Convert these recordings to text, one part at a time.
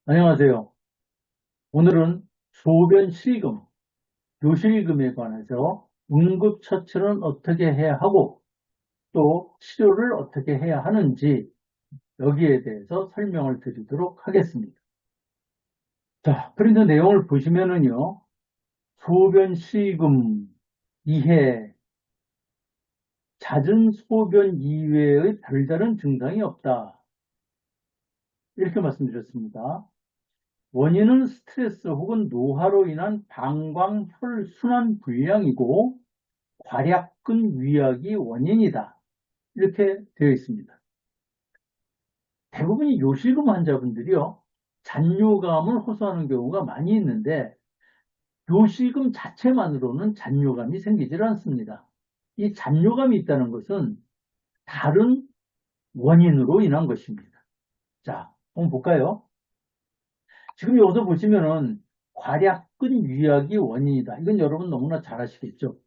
안녕하세요. 오늘은 소변 실금, 요실금에 관해서 응급처치는 어떻게 해야 하고 또 치료를 어떻게 해야 하는지 여기에 대해서 설명을 드리도록 하겠습니다. 자, 프린트 내용을 보시면은요, 소변 실금 이해, 잦은 소변 이외의 별다른 증상이 없다. 이렇게 말씀드렸습니다. 원인은 스트레스 혹은 노화로 인한 방광 혈순환 불량이고 괄약근 위약이 원인이다. 이렇게 되어 있습니다. 대부분이 요실금 환자분들이요, 잔뇨감을 호소하는 경우가 많이 있는데 요실금 자체만으로는 잔뇨감이 생기질 않습니다. 이 잔뇨감이 있다는 것은 다른 원인으로 인한 것입니다. 자, 한번 볼까요? 지금 여기서 보시면은 괄약근 위약이 원인이다. 이건 여러분 너무나 잘 아시겠죠?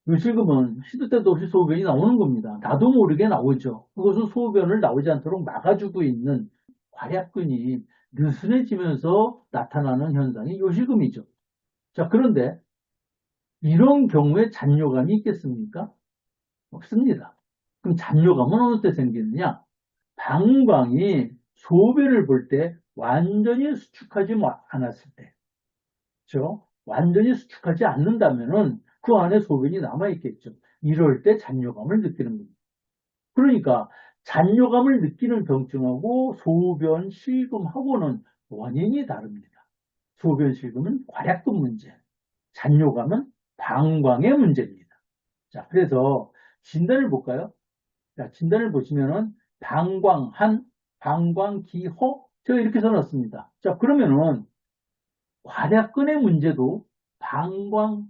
요실금은 시도 때도 없이 소변이 나오는 겁니다. 나도 모르게 나오죠. 그것은 소변을 나오지 않도록 막아주고 있는 괄약근이 느슨해지면서 나타나는 현상이 요실금이죠. 자, 그런데 이런 경우에 잔뇨감이 있겠습니까? 없습니다. 그럼 잔뇨감은 어느 때 생기느냐? 방광이 소변을 볼 때 완전히 수축하지 않았을 때. 그렇죠? 완전히 수축하지 않는다면은 그 안에 소변이 남아있겠죠. 이럴 때 잔뇨감을 느끼는 겁니다. 그러니까 잔뇨감을 느끼는 병증하고 소변 실금하고는 원인이 다릅니다. 소변 실금은 괄약근 문제, 잔뇨감은 방광의 문제입니다. 자, 그래서 진단을 볼까요? 자, 진단을 보시면은 방광한, 방광기허, 제가 이렇게 써놨습니다. 자, 그러면은 괄약근의 문제도 방광한이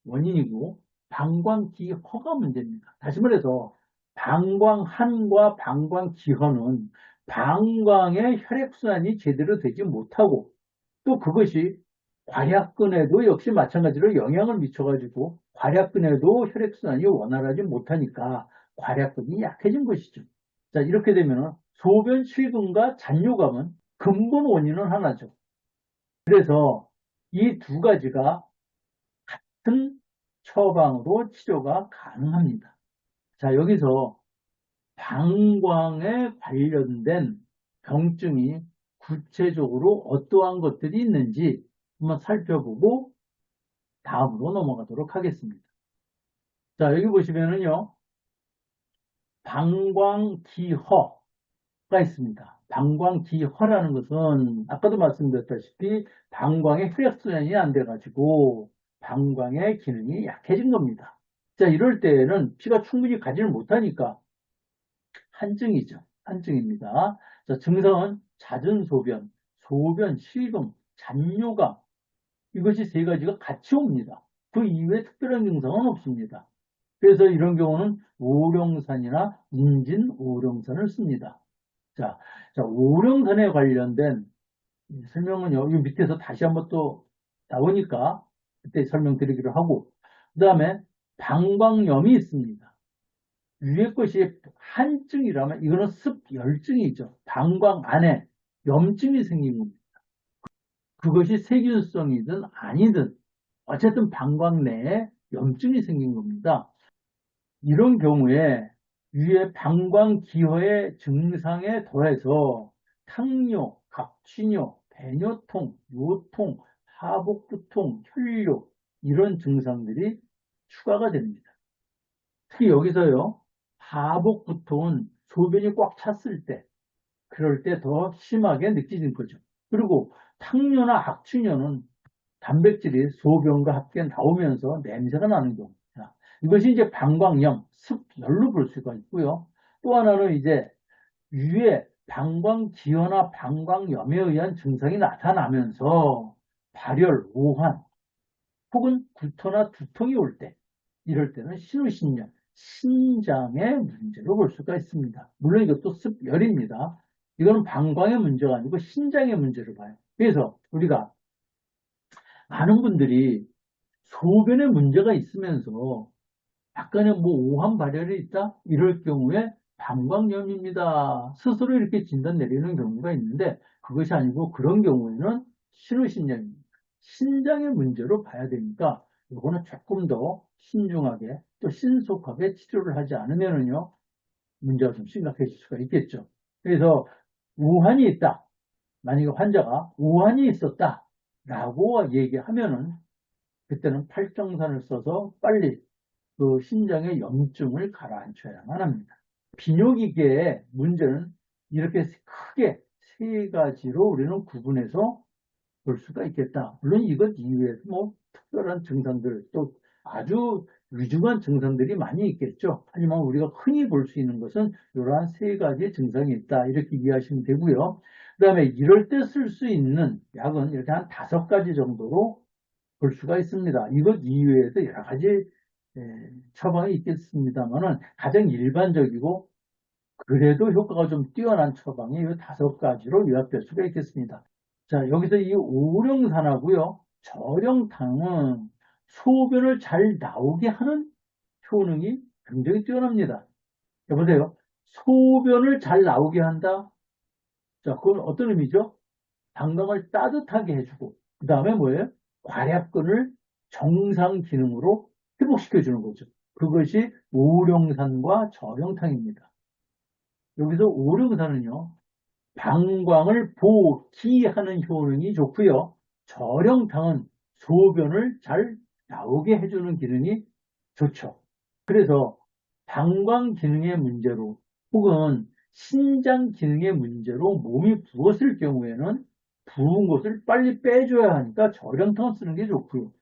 원인이고 방광기허가 문제입니다. 다시 말해서 방광한과 방광기허는 방광의 혈액순환이 제대로 되지 못하고 또 그것이 괄약근에도 역시 마찬가지로 영향을 미쳐가지고 괄약근에도 혈액순환이 원활하지 못하니까 괄약근이 약해진 것이죠. 자, 이렇게 되면 소변 실금과 잔뇨감은 근본 원인은 하나죠. 그래서 이 두 가지가 같은 처방으로 치료가 가능합니다. 자, 여기서 방광에 관련된 병증이 구체적으로 어떠한 것들이 있는지 한번 살펴보고 다음으로 넘어가도록 하겠습니다. 자, 여기 보시면은요, 방광기허가 있습니다. 방광기허라는 것은 아까도 말씀드렸다시피 방광의 혈액순환이 안 돼가지고 방광의 기능이 약해진 겁니다. 자, 이럴 때에는 피가 충분히 가지를 못하니까 한증이죠. 한증입니다. 자, 증상은 잦은 소변, 소변, 실금, 잔뇨감, 이것이 세 가지가 같이 옵니다. 그 이외에 특별한 증상은 없습니다. 그래서 이런 경우는 오룡산이나 인진 오룡산을 씁니다. 자, 오룡산에 관련된 설명은요, 이 밑에서 다시 한번 또 나오니까 그때 설명드리기로 하고, 그 다음에 방광염이 있습니다. 위에 것이 한증이라면 이거는 습열증이죠. 방광 안에 염증이 생긴 겁니다. 그것이 세균성이든 아니든 어쨌든 방광 내에 염증이 생긴 겁니다. 이런 경우에 위에 방광기허의 증상에 더해서 탕뇨, 각취뇨, 배뇨통, 요통, 하복부통, 혈뇨 이런 증상들이 추가가 됩니다. 특히 여기서요, 하복부통은 소변이 꽉 찼을 때, 그럴 때 더 심하게 느끼는 거죠. 그리고 탕뇨나 악취뇨는 단백질이 소변과 함께 나오면서 냄새가 나는 경우입니다. 이것이 이제 방광염, 습열로 볼 수가 있고요. 또 하나는 이제 위에 방광기허나 방광염에 의한 증상이 나타나면서 발열, 오한, 혹은 구토나 두통이 올 때, 이럴 때는 신우신열, 신장의 문제로 볼 수가 있습니다. 물론 이것도 습열입니다. 이거는 방광의 문제가 아니고 신장의 문제로 봐요. 그래서 우리가 많은 분들이 소변에 문제가 있으면서 약간의 뭐 오한 발열이 있다? 이럴 경우에 방광염입니다. 스스로 이렇게 진단 내리는 경우가 있는데 그것이 아니고 그런 경우에는 신우신장입니다. 신장의 문제로 봐야 되니까 이거는 조금 더 신중하게 또 신속하게 치료를 하지 않으면은요 문제가 좀 심각해질 수가 있겠죠. 그래서 우환이 있다. 만약에 환자가 우환이 있었다라고 얘기하면은 그때는 팔정산을 써서 빨리 그 신장의 염증을 가라앉혀야만 합니다. 비뇨기계의 문제는 이렇게 크게 세 가지로 우리는 구분해서 볼 수가 있겠다. 물론 이것 이외에도 뭐 특별한 증상들 또 아주 위중한 증상들이 많이 있겠죠. 하지만 우리가 흔히 볼 수 있는 것은 이러한 세 가지의 증상이 있다. 이렇게 이해하시면 되고요. 그 다음에 이럴 때 쓸 수 있는 약은 이렇게 한 5가지 정도로 볼 수가 있습니다. 이것 이외에도 여러 가지 처방이 있겠습니다만은 가장 일반적이고 그래도 효과가 좀 뛰어난 처방이 이 5가지로 요약될 수가 있겠습니다. 자, 여기서 이 오령산하고요, 저령탕은 소변을 잘 나오게 하는 효능이 굉장히 뛰어납니다. 여보세요. 소변을 잘 나오게 한다? 자, 그건 어떤 의미죠? 방광을 따뜻하게 해주고, 그 다음에 뭐예요? 괄약근을 정상 기능으로 회복시켜주는 거죠. 그것이 오령산과 저령탕입니다. 여기서 오령산은요, 방광을 보기하는 효능이 좋고요. 저령탕은 소변을 잘 나오게 해주는 기능이 좋죠. 그래서 방광 기능의 문제로 혹은 신장 기능의 문제로 몸이 부었을 경우에는 부은 것을 빨리 빼줘야 하니까 저령탕을 쓰는 게 좋고요.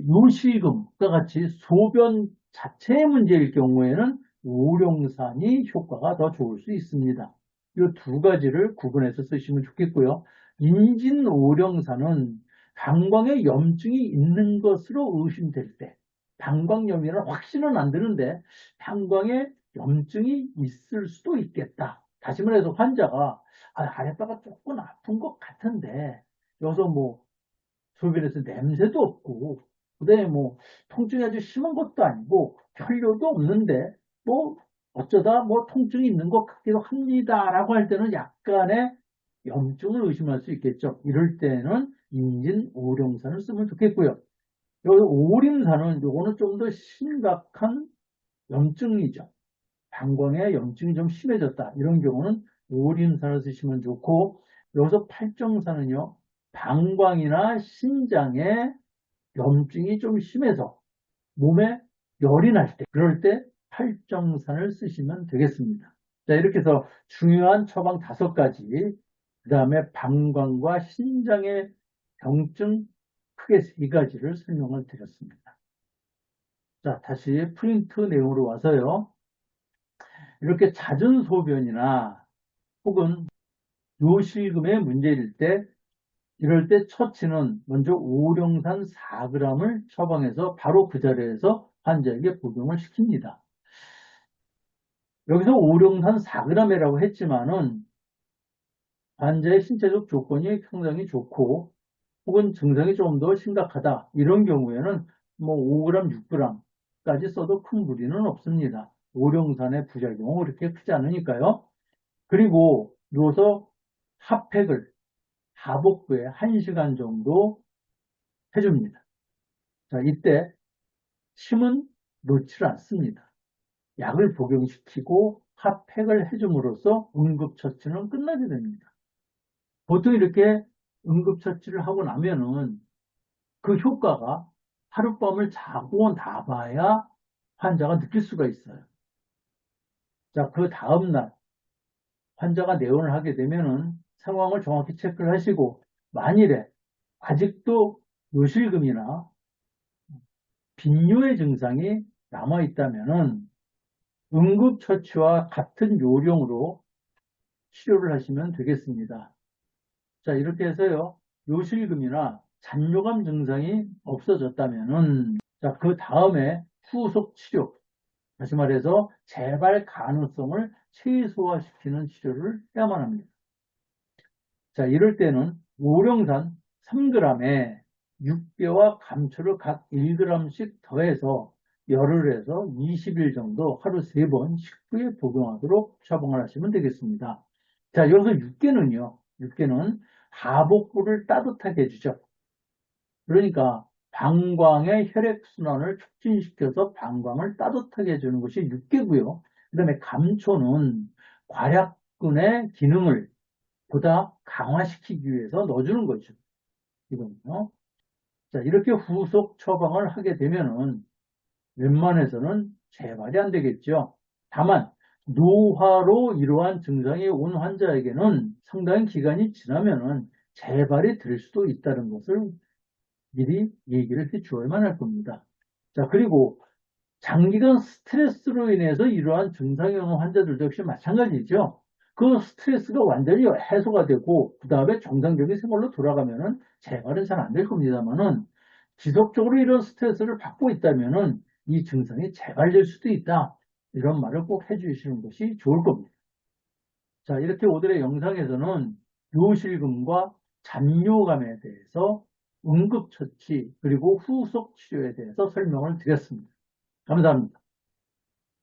요실금과 같이 소변 자체의 문제일 경우에는 오령산이 효과가 더 좋을 수 있습니다. 이 2가지를 구분해서 쓰시면 좋겠고요. 인진오령산은 방광에 염증이 있는 것으로 의심될 때, 방광염이라는 확신은 안 드는데 방광에 염증이 있을 수도 있겠다. 다시 말해서 환자가 아랫배가 조금 아픈 것 같은데 여기서 뭐 소변에서 냄새도 없고 그다음에 뭐 통증이 아주 심한 것도 아니고 혈뇨도 없는데 뭐 어쩌다 뭐 통증이 있는 것 같기도 합니다라고 할 때는 약간의 염증을 의심할 수 있겠죠. 이럴 때는 인진오령산을 쓰면 좋겠고요. 여기 오림산은 요거는 좀 더 심각한 염증이죠. 방광에 염증이 좀 심해졌다. 이런 경우는 오림산을 쓰시면 좋고 여기서 팔정산은요. 방광이나 신장에 염증이 좀 심해서 몸에 열이 날 때, 그럴 때 팔정산을 쓰시면 되겠습니다. 자, 이렇게 해서 중요한 처방 5가지, 그 다음에 방광과 신장의 병증 크게 3가지를 설명을 드렸습니다. 자, 다시 프린트 내용으로 와서요. 이렇게 잦은 소변이나 혹은 요실금의 문제일 때 이럴 때 처치는 먼저 오령산 4g을 처방해서 바로 그 자리에서 환자에게 복용을 시킵니다. 여기서 오령산 4g이라고 했지만은 환자의 신체적 조건이 상당히 좋고 혹은 증상이 좀 더 심각하다. 이런 경우에는 뭐 5g, 6g까지 써도 큰 무리는 없습니다. 오령산의 부작용은 그렇게 크지 않으니까요. 그리고 누워서 핫팩을 하복부에 1시간 정도 해줍니다. 자, 이때 침은 놓지를 않습니다. 약을 복용시키고 핫팩을 해줌으로써 응급처치는 끝나게 됩니다. 보통 이렇게 응급처치를 하고 나면은 그 효과가 하룻밤을 자고 나봐야 환자가 느낄 수가 있어요. 자, 그 다음날 환자가 내원을 하게 되면은 상황을 정확히 체크를 하시고 만일에 아직도 요실금이나 빈뇨의 증상이 남아있다면은 응급처치와 같은 요령으로 치료를 하시면 되겠습니다. 자, 이렇게 해서요, 요실금이나 잔뇨감 증상이 없어졌다면은, 자, 그 다음에 후속 치료, 다시 말해서 재발 가능성을 최소화시키는 치료를 해야만 합니다. 자, 이럴 때는 오령산 3g에 육개와 감초를 각 1g씩 더해서 열을 해서 20일 정도 하루 3번 식후에 복용하도록 처방을 하시면 되겠습니다. 자, 여기서 육개는요, 육개는 하복부를 따뜻하게 해주죠. 그러니까 방광의 혈액순환을 촉진시켜서 방광을 따뜻하게 해주는 것이 육개고요. 그 다음에 감초는 괄약근의 기능을 보다 강화시키기 위해서 넣어주는 거죠. 이거는요. 자, 이렇게 후속 처방을 하게 되면은 웬만해서는 재발이 안 되겠죠. 다만 노화로 이러한 증상이 온 환자에게는 상당히 기간이 지나면은 재발이 될 수도 있다는 것을 미리 얘기를 해 주어야만 할 겁니다. 자, 그리고 장기간 스트레스로 인해서 이러한 증상이 오는 환자들도 역시 마찬가지죠. 그 스트레스가 완전히 해소가 되고 그 다음에 정상적인 생활로 돌아가면은 재발은 잘 안 될 겁니다만은 지속적으로 이런 스트레스를 받고 있다면은 이 증상이 재발될 수도 있다. 이런 말을 꼭 해주시는 것이 좋을 겁니다. 자, 이렇게 오늘의 영상에서는 요실금과 잔뇨감에 대해서 응급처치 그리고 후속 치료에 대해서 설명을 드렸습니다. 감사합니다.